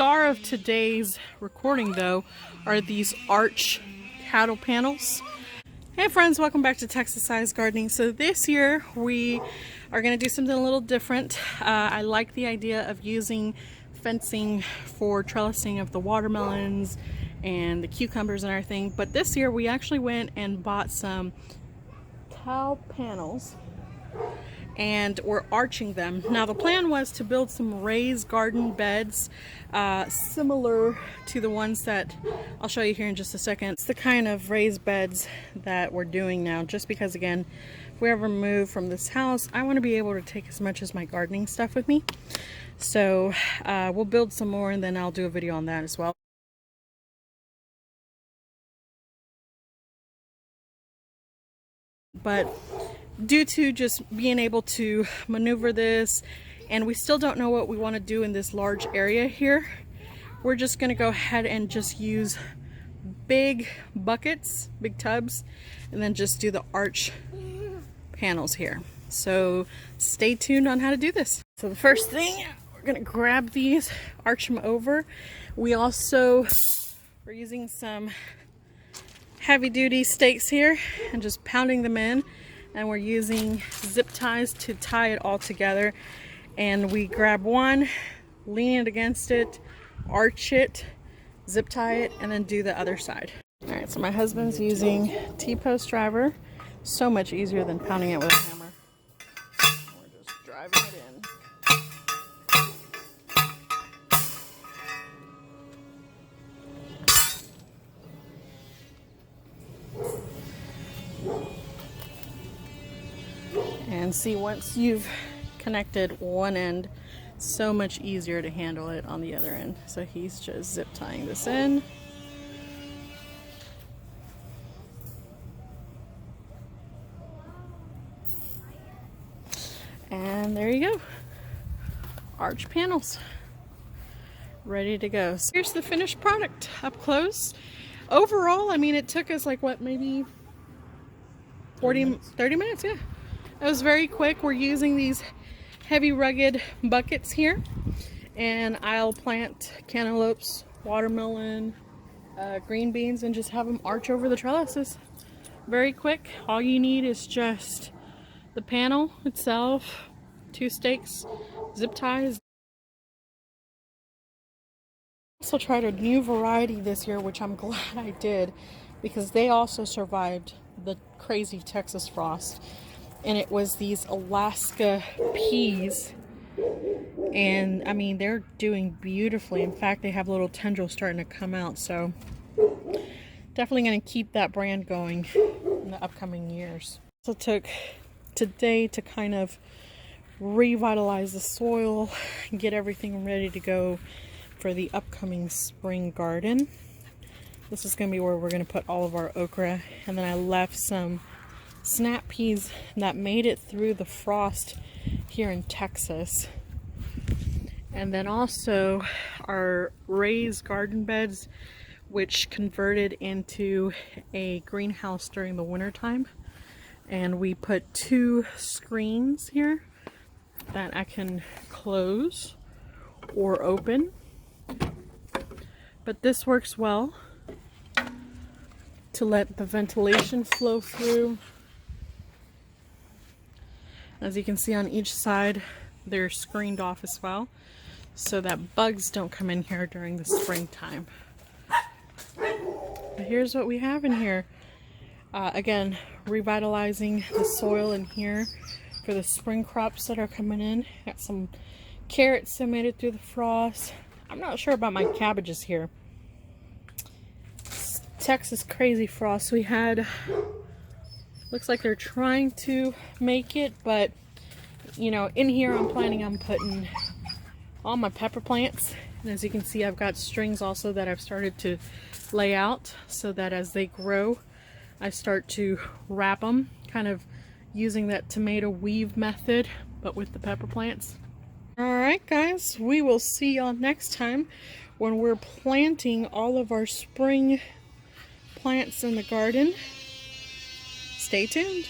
star of today's recording, though, are these arch cattle panels. Hey friends, welcome back to Texas Size Gardening. So this year we are going to do something a little different. I like the idea of using fencing for trellising of the watermelons and the cucumbers and everything, but this year we actually went and bought some cow panels and we're arching them. Now the plan was to build some raised garden beds similar to the ones that I'll show you here in just a second. It's the kind of raised beds that we're doing now, just because again, if we ever move from this house, I want to be able to take as much as my gardening stuff with me. So we'll build some more and then I'll do a video on that as well. But due to just being able to maneuver this, and we still don't know what we want to do in this large area here, we're just going to go ahead and just use big buckets, big tubs, and then just do the arch panels here. So stay tuned on how to do this. So the first thing, we're going to grab these, arch them over. We're using some heavy duty stakes here and just pounding them in, and we're using zip ties to tie it all together. And we grab one, lean it against it, arch it, zip tie it, and then do the other side. All right, so my husband's using T-post driver. So much easier than pounding it with a hammer. We're just driving it in. And see, once you've connected one end, so much easier to handle it on the other end. So he's just zip tying this in. And there you go. Arch panels. Ready to go. So here's the finished product up close. Overall, I mean, it took us like what, maybe 30 minutes, yeah. It was very quick. We're using these heavy rugged buckets here, and I'll plant cantaloupes, watermelon, green beans, and just have them arch over the trellises. Very quick. All you need is just the panel itself, 2 stakes, zip ties. Also tried a new variety this year, which I'm glad I did, because they also survived the crazy Texas frost. And it was these Alaska peas, and I mean, they're doing beautifully. In fact, they have little tendrils starting to come out, so definitely going to keep that brand going in the upcoming years. So it took today to kind of revitalize the soil and get everything ready to go for the upcoming spring garden. This is going to be where we're going to put all of our okra, and then I left some snap peas that made it through the frost here in Texas. And then also our raised garden beds, which converted into a greenhouse during the winter time. And we put 2 screens here that I can close or open. But this works well to let the ventilation flow through. As you can see, on each side, they're screened off as well, so that bugs don't come in here during the springtime. But here's what we have in here. Again, revitalizing the soil in here for the spring crops that are coming in. Got some carrots that made it through the frost. I'm not sure about my cabbages here. Texas crazy frost we had. Looks like they're trying to make it, but you know, in here I'm planning on putting all my pepper plants. And as you can see, I've got strings also that I've started to lay out so that as they grow, I start to wrap them, kind of using that tomato weave method, but with the pepper plants. Alright guys, we will see y'all next time when we're planting all of our spring plants in the garden. Stay tuned.